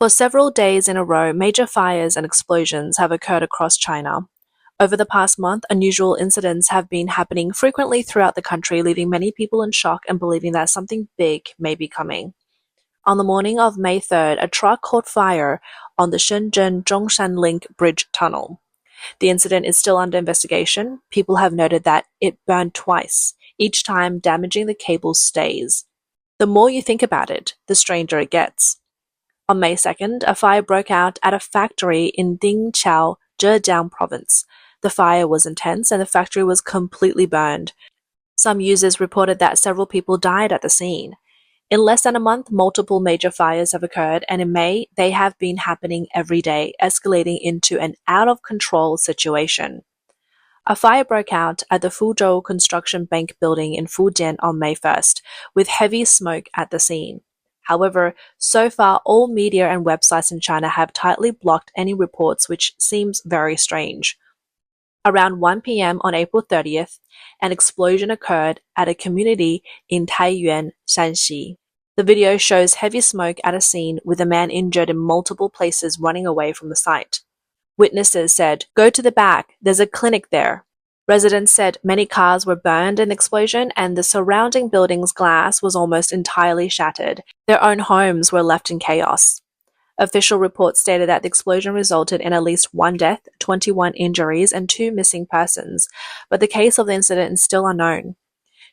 For several days in a row, major fires and explosions have occurred across China. Over the past month, unusual incidents have been happening frequently throughout the country, leaving many people in shock and believing that something big may be coming. On the morning of May 3rd, a truck caught fire on the Shenzhen-Zhongshan Link Bridge tunnel. The incident is still under investigation. People have noted that it burned twice, each time damaging the cable stays. The more you think about it, the stranger it gets. On May 2nd, a fire broke out at a factory in Dingqiao, Zhejiang province. The fire was intense and the factory was completely burned. Some users reported that several people died at the scene. In less than a month, multiple major fires have occurred, and in May, they have been happening every day, escalating into an out-of-control situation. A fire broke out at the Fuzhou Construction Bank building in Fujian on May 1st, with heavy smoke at the scene. However, so far all media and websites in China have tightly blocked any reports, which seems very strange. Around 1 p.m. on April 30th, an explosion occurred at a community in Taiyuan, Shanxi. The video shows heavy smoke at a scene with a man injured in multiple places running away from the site. Witnesses said, "Go to the back, there's a clinic there." Residents said many cars were burned in the explosion and the surrounding building's glass was almost entirely shattered. Their own homes were left in chaos. Official reports stated that the explosion resulted in at least 1 death, 21 injuries, and 2 missing persons, but the cause of the incident is still unknown.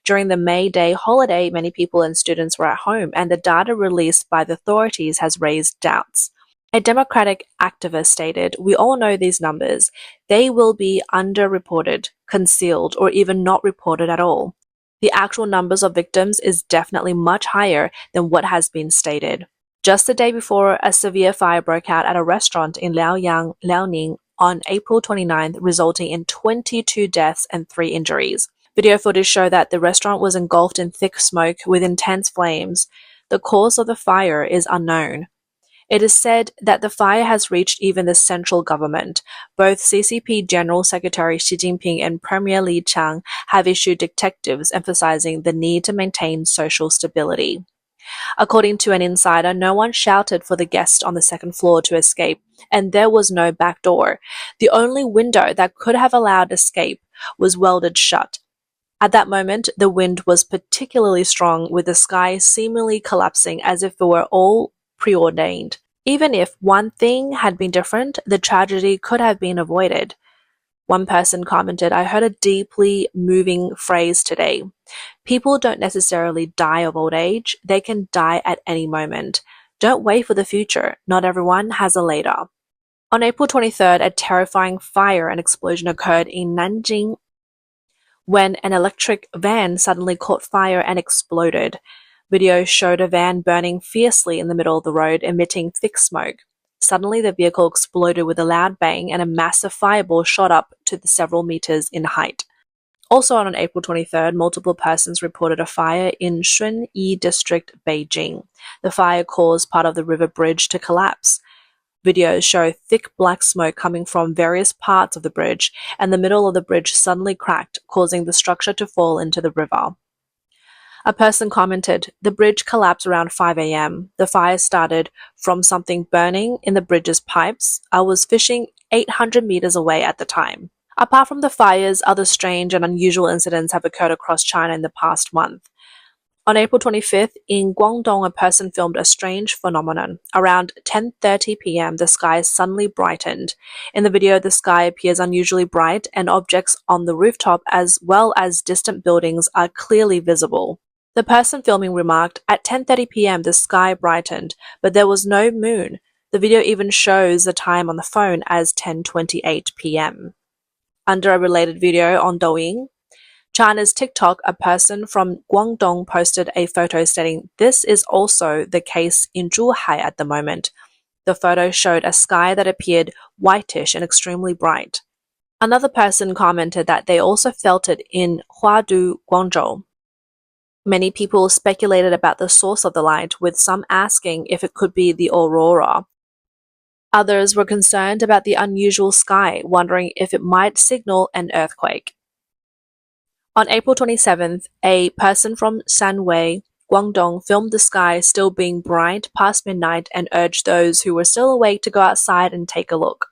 During the May Day holiday, many people and students were at home, and the data released by the authorities has raised doubts. A Democratic activist stated, "We all know these numbers. They will be underreported, concealed, or even not reported at all. The actual numbers of victims is definitely much higher than what has been stated." Just the day before, a severe fire broke out at a restaurant in Liaoyang, Liaoning on April 29th, resulting in 22 deaths and 3 injuries. Video footage showed that the restaurant was engulfed in thick smoke with intense flames. The cause of the fire is unknown. It is said that the fire has reached even the central government. Both CCP General Secretary Xi Jinping and Premier Li Qiang have issued directives emphasizing the need to maintain social stability. According to an insider, no one shouted for the guest on the second floor to escape, and there was no back door. The only window that could have allowed escape was welded shut. At that moment, the wind was particularly strong, with the sky seemingly collapsing as if it were all preordained. Even if one thing had been different, the tragedy could have been avoided. One person commented, "I heard a deeply moving phrase today. People don't necessarily die of old age, they can die at any moment. Don't wait for the future, not everyone has a later." On April 23rd, a terrifying fire and explosion occurred in Nanjing when an electric van suddenly caught fire and exploded. Video showed a van burning fiercely in the middle of the road, emitting thick smoke. Suddenly, the vehicle exploded with a loud bang and a massive fireball shot up to the several meters in height. Also on April 23rd, multiple persons reported a fire in Shunyi District, Beijing. The fire caused part of the river bridge to collapse. Videos show thick black smoke coming from various parts of the bridge, and the middle of the bridge suddenly cracked, causing the structure to fall into the river. A person commented, "The bridge collapsed around 5 a.m. The fire started from something burning in the bridge's pipes. I was fishing 800 meters away at the time." Apart from the fires, other strange and unusual incidents have occurred across China in the past month. On April 25th, in Guangdong, a person filmed a strange phenomenon. Around 10:30 p.m., the sky suddenly brightened. In the video, the sky appears unusually bright, and objects on the rooftop as well as distant buildings are clearly visible. The person filming remarked, "At 10:30 p.m., the sky brightened, but there was no moon." The video even shows the time on the phone as 10:28 p.m. Under a related video on Douyin, China's TikTok, a person from Guangdong posted a photo stating, "This is also the case in Zhuhai at the moment." The photo showed a sky that appeared whitish and extremely bright. Another person commented that they also felt it in Huadu, Guangzhou. Many people speculated about the source of the light, with some asking if it could be the aurora. Others were concerned about the unusual sky, wondering if it might signal an earthquake. On April 27th, a person from Shanwei Guangdong filmed the sky still being bright past midnight and urged those who were still awake to go outside and take a look.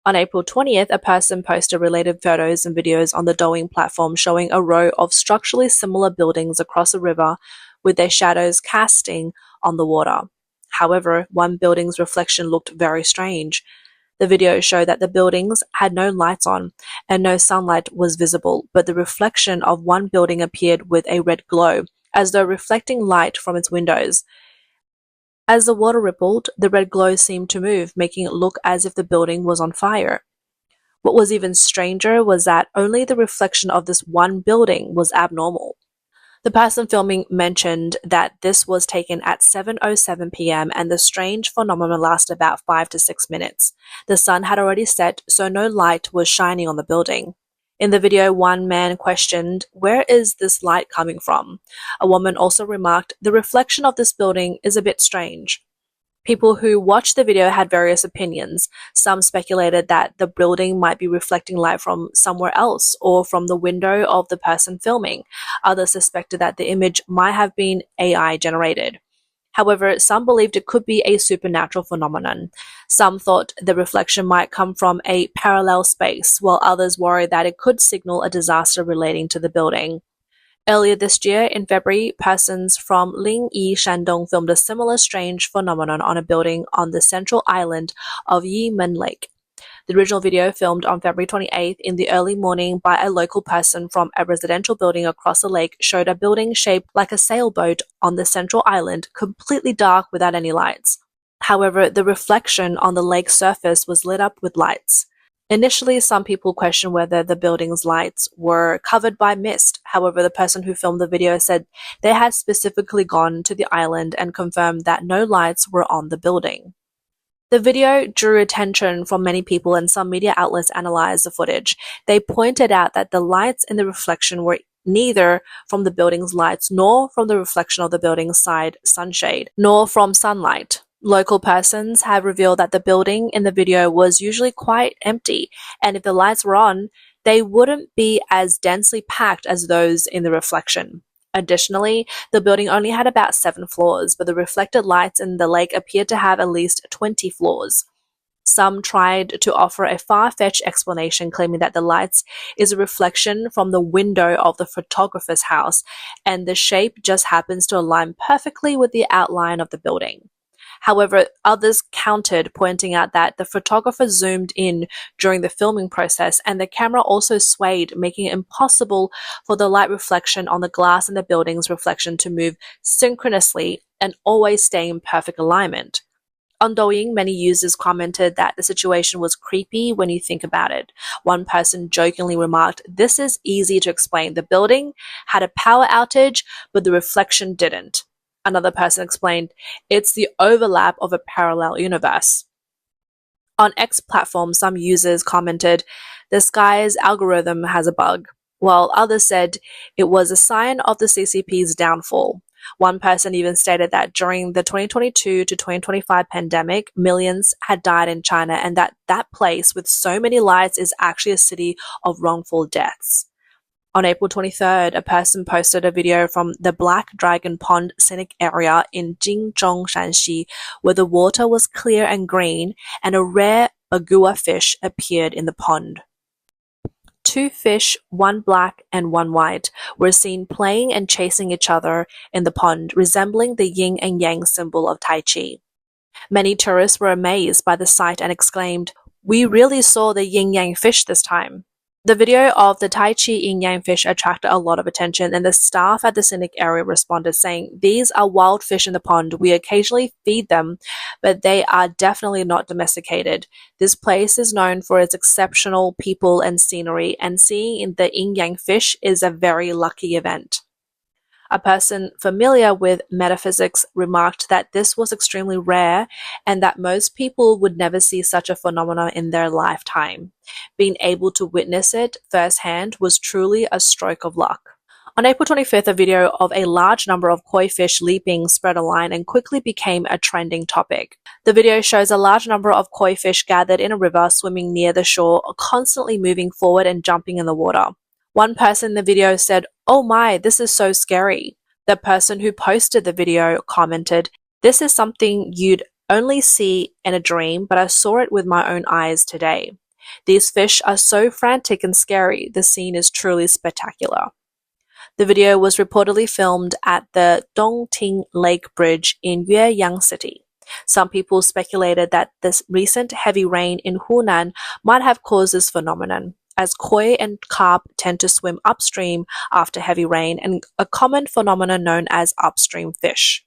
On April 20th, a person posted related photos and videos on the Douyin platform showing a row of structurally similar buildings across a river with their shadows casting on the water. However, one building's reflection looked very strange. The video showed that the buildings had no lights on and no sunlight was visible, but the reflection of one building appeared with a red glow, as though reflecting light from its windows. As the water rippled, the red glow seemed to move, making it look as if the building was on fire. What was even stranger was that only the reflection of this one building was abnormal. The person filming mentioned that this was taken at 7:07 p.m. and the strange phenomenon lasted about 5 to 6 minutes. The sun had already set, so no light was shining on the building. In the video, one man questioned, "Where is this light coming from?" A woman also remarked, "The reflection of this building is a bit strange." People who watched the video had various opinions. Some speculated that the building might be reflecting light from somewhere else or from the window of the person filming. Others suspected that the image might have been AI generated. However, some believed it could be a supernatural phenomenon. Some thought the reflection might come from a parallel space, while others worried that it could signal a disaster relating to the building. Earlier this year, in February, persons from Lingyi, Shandong filmed a similar strange phenomenon on a building on the central island of Yimen Lake. The original video, filmed on February 28th in the early morning by a local person from a residential building across the lake, showed a building shaped like a sailboat on the central island, completely dark without any lights. However, the reflection on the lake's surface was lit up with lights. Initially, some people questioned whether the building's lights were covered by mist. However, the person who filmed the video said they had specifically gone to the island and confirmed that no lights were on the building. The video drew attention from many people, and some media outlets analyzed the footage. They pointed out that the lights in the reflection were neither from the building's lights nor from the reflection of the building's side sunshade, nor from sunlight. Local persons have revealed that the building in the video was usually quite empty, and if the lights were on, they wouldn't be as densely packed as those in the reflection. Additionally, the building only had about 7 floors, but the reflected lights in the lake appeared to have at least 20 floors. Some tried to offer a far-fetched explanation, claiming that the lights is a reflection from the window of the photographer's house, and the shape just happens to align perfectly with the outline of the building. However, others countered, pointing out that the photographer zoomed in during the filming process and the camera also swayed, making it impossible for the light reflection on the glass and the building's reflection to move synchronously and always stay in perfect alignment. On Douyin, many users commented that the situation was creepy when you think about it. One person jokingly remarked, "This is easy to explain. The building had a power outage, but the reflection didn't." Another person explained, "It's the overlap of a parallel universe." On X platform, some users commented, "The sky's algorithm has a bug," while others said it was a sign of the CCP's downfall. One person even stated that during the 2022 to 2025 pandemic, millions had died in China, and that place with so many lights is actually a city of wrongful deaths. On April 23rd, a person posted a video from the Black Dragon Pond scenic area in Jingzhong, Shanxi, where the water was clear and green and a rare bagua fish appeared in the pond. 2 fish, one black and one white, were seen playing and chasing each other in the pond, resembling the yin and yang symbol of Tai Chi. Many tourists were amazed by the sight and exclaimed, "We really saw the yin-yang fish this time." The video of the Tai Chi yin-yang fish attracted a lot of attention, and the staff at the scenic area responded saying, "These are wild fish in the pond. We occasionally feed them, but they are definitely not domesticated. This place is known for its exceptional people and scenery, and seeing the yin-yang fish is a very lucky event." A person familiar with metaphysics remarked that this was extremely rare and that most people would never see such a phenomenon in their lifetime. Being able to witness it firsthand was truly a stroke of luck. On April 25th, a video of a large number of koi fish leaping spread online and quickly became a trending topic. The video shows a large number of koi fish gathered in a river swimming near the shore, constantly moving forward and jumping in the water. One person in the video said, "Oh my, this is so scary." The person who posted the video commented, "This is something you'd only see in a dream, but I saw it with my own eyes today. These fish are so frantic and scary. The scene is truly spectacular." The video was reportedly filmed at the Dongting Lake Bridge in Yueyang City. Some people speculated that this recent heavy rain in Hunan might have caused this phenomenon, as koi and carp tend to swim upstream after heavy rain, and a common phenomenon known as upstream fish.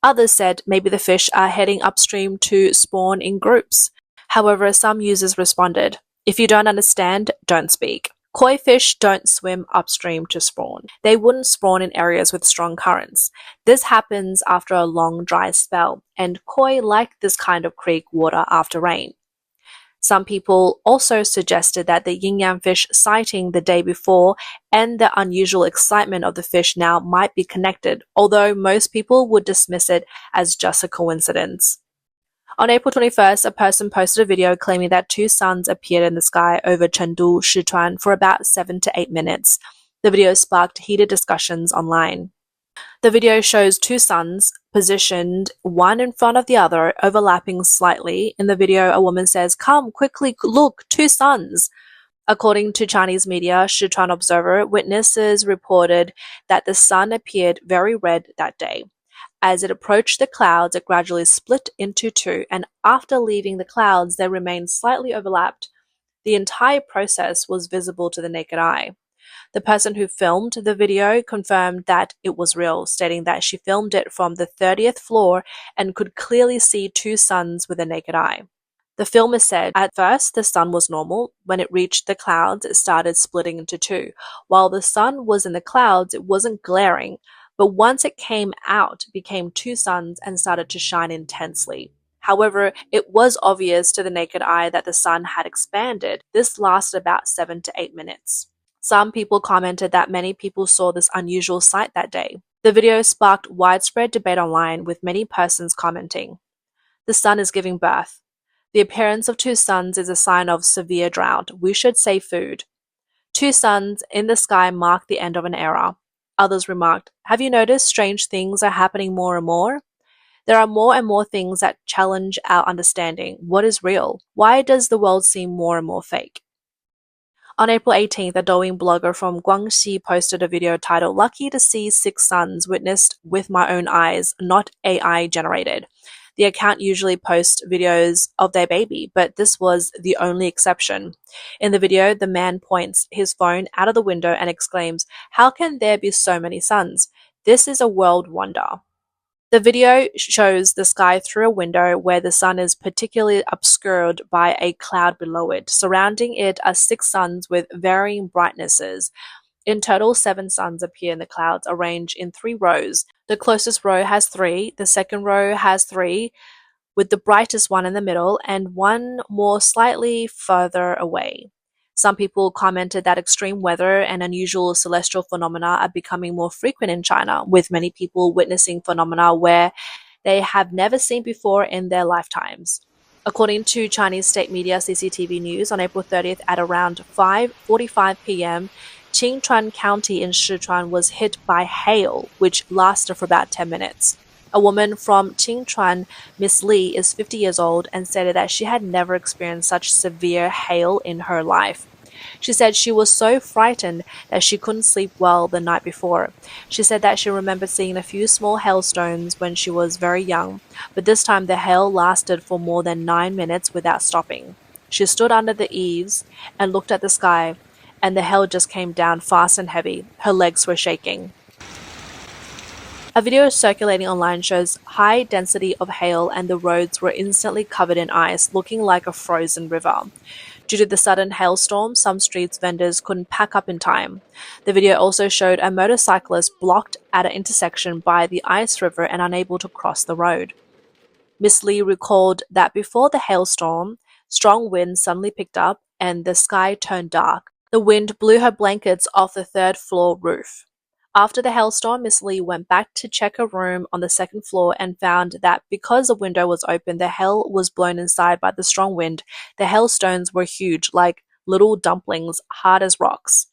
Others said maybe the fish are heading upstream to spawn in groups. However, some users responded, "If you don't understand, don't speak." Koi fish don't swim upstream to spawn. They wouldn't spawn in areas with strong currents. This happens after a long dry spell, and koi like this kind of creek water after rain. Some people also suggested that the yin-yang fish sighting the day before and the unusual excitement of the fish now might be connected, although most people would dismiss it as just a coincidence. On April 21st, a person posted a video claiming that two suns appeared in the sky over Chengdu, Sichuan for about 7 to 8 minutes. The video sparked heated discussions online. The video shows two suns positioned one in front of the other, overlapping slightly. In the video, a woman says, "Come, quickly, look, two suns." According to Chinese media, Sichuan Observer, witnesses reported that the sun appeared very red that day. As it approached the clouds, it gradually split into two, and after leaving the clouds, they remained slightly overlapped. The entire process was visible to the naked eye. The person who filmed the video confirmed that it was real, stating that she filmed it from the 30th floor and could clearly see two suns with the naked eye. The filmer said, "At first, the sun was normal. When it reached the clouds, it started splitting into two. While the sun was in the clouds, it wasn't glaring. But once it came out, it became two suns and started to shine intensely. However, it was obvious to the naked eye that the sun had expanded. This lasted about 7 to 8 minutes. Some people commented that many people saw this unusual sight that day. The video sparked widespread debate online, with many persons commenting, "The sun is giving birth. The appearance of two suns is a sign of severe drought. We should save food. Two suns in the sky mark the end of an era." Others remarked, "Have you noticed strange things are happening more and more? There are more and more things that challenge our understanding. What is real? Why does the world seem more and more fake?" On April 18th, a Douyin blogger from Guangxi posted a video titled, "Lucky to see 6 suns witnessed with my own eyes, not AI generated." The account usually posts videos of their baby, but this was the only exception. In the video, the man points his phone out of the window and exclaims, "How can there be so many suns? This is a world wonder." The video shows the sky through a window where the sun is particularly obscured by a cloud below it. Surrounding it are 6 suns with varying brightnesses. In total, 7 suns appear in the clouds, arranged in 3 rows. The closest row has 3, the second row has 3, with the brightest one in the middle, and one more slightly further away. Some people commented that extreme weather and unusual celestial phenomena are becoming more frequent in China, with many people witnessing phenomena where they have never seen before in their lifetimes. According to Chinese state media CCTV News, on April 30th at around 5:45 p.m., Qingchuan County in Sichuan was hit by hail, which lasted for about 10 minutes. A woman from Qingchuan, Miss Li, is 50 years old and stated that she had never experienced such severe hail in her life. She said she was so frightened that she couldn't sleep well the night before. She said that she remembered seeing a few small hailstones when she was very young, but this time the hail lasted for more than 9 minutes without stopping. She stood under the eaves and looked at the sky, and the hail just came down fast and heavy. Her legs were shaking. A video circulating online shows high density of hail, and the roads were instantly covered in ice, looking like a frozen river. Due to the sudden hailstorm, some street vendors couldn't pack up in time. The video also showed a motorcyclist blocked at an intersection by the ice river and unable to cross the road. Miss Lee recalled that before the hailstorm, strong winds suddenly picked up and the sky turned dark. The wind blew her blankets off the 3rd-floor roof. After the hailstorm, Miss Lee went back to check her room on the 2nd floor and found that because the window was open, the hail was blown inside by the strong wind. The hailstones were huge, like little dumplings, hard as rocks.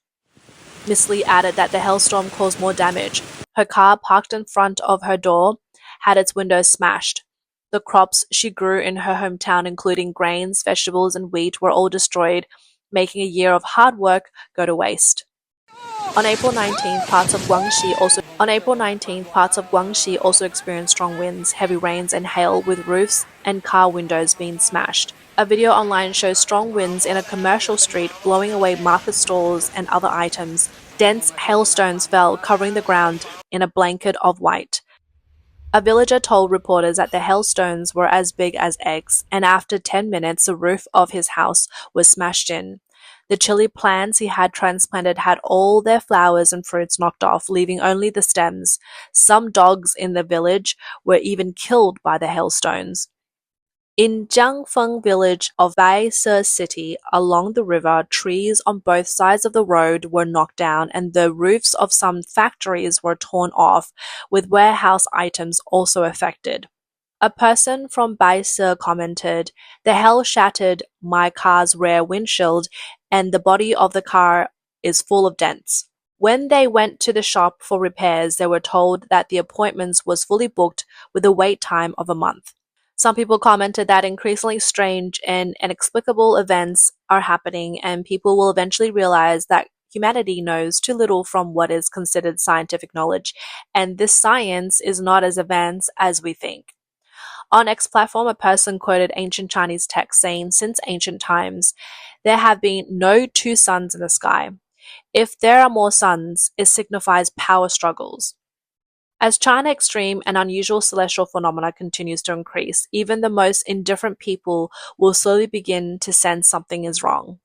Miss Lee added that the hailstorm caused more damage. Her car, parked in front of her door, had its windows smashed. The crops she grew in her hometown, including grains, vegetables, and wheat, were all destroyed, making a year of hard work go to waste. On April 19th, parts of Guangxi also experienced strong winds, heavy rains, and hail, with roofs and car windows being smashed. A video online shows strong winds in a commercial street blowing away market stalls and other items. Dense hailstones fell, covering the ground in a blanket of white. A villager told reporters that the hailstones were as big as eggs, and after 10 minutes, the roof of his house was smashed in. The chili plants he had transplanted had all their flowers and fruits knocked off, leaving only the stems. Some dogs in the village were even killed by the hailstones. In Jiangfeng village of Baise City, along the river, trees on both sides of the road were knocked down and the roofs of some factories were torn off, with warehouse items also affected. A person from Baise commented, "The hail shattered my car's rear windshield and the body of the car is full of dents." When they went to the shop for repairs, they were told that the appointments was fully booked with a wait time of a month. Some people commented that increasingly strange and inexplicable events are happening, and people will eventually realize that humanity knows too little from what is considered scientific knowledge, and this science is not as advanced as we think. On X platform, a person quoted ancient Chinese texts saying, "Since ancient times, there have been no two suns in the sky. If there are more suns, it signifies power struggles." As China extreme and unusual celestial phenomena continues to increase, even the most indifferent people will slowly begin to sense something is wrong.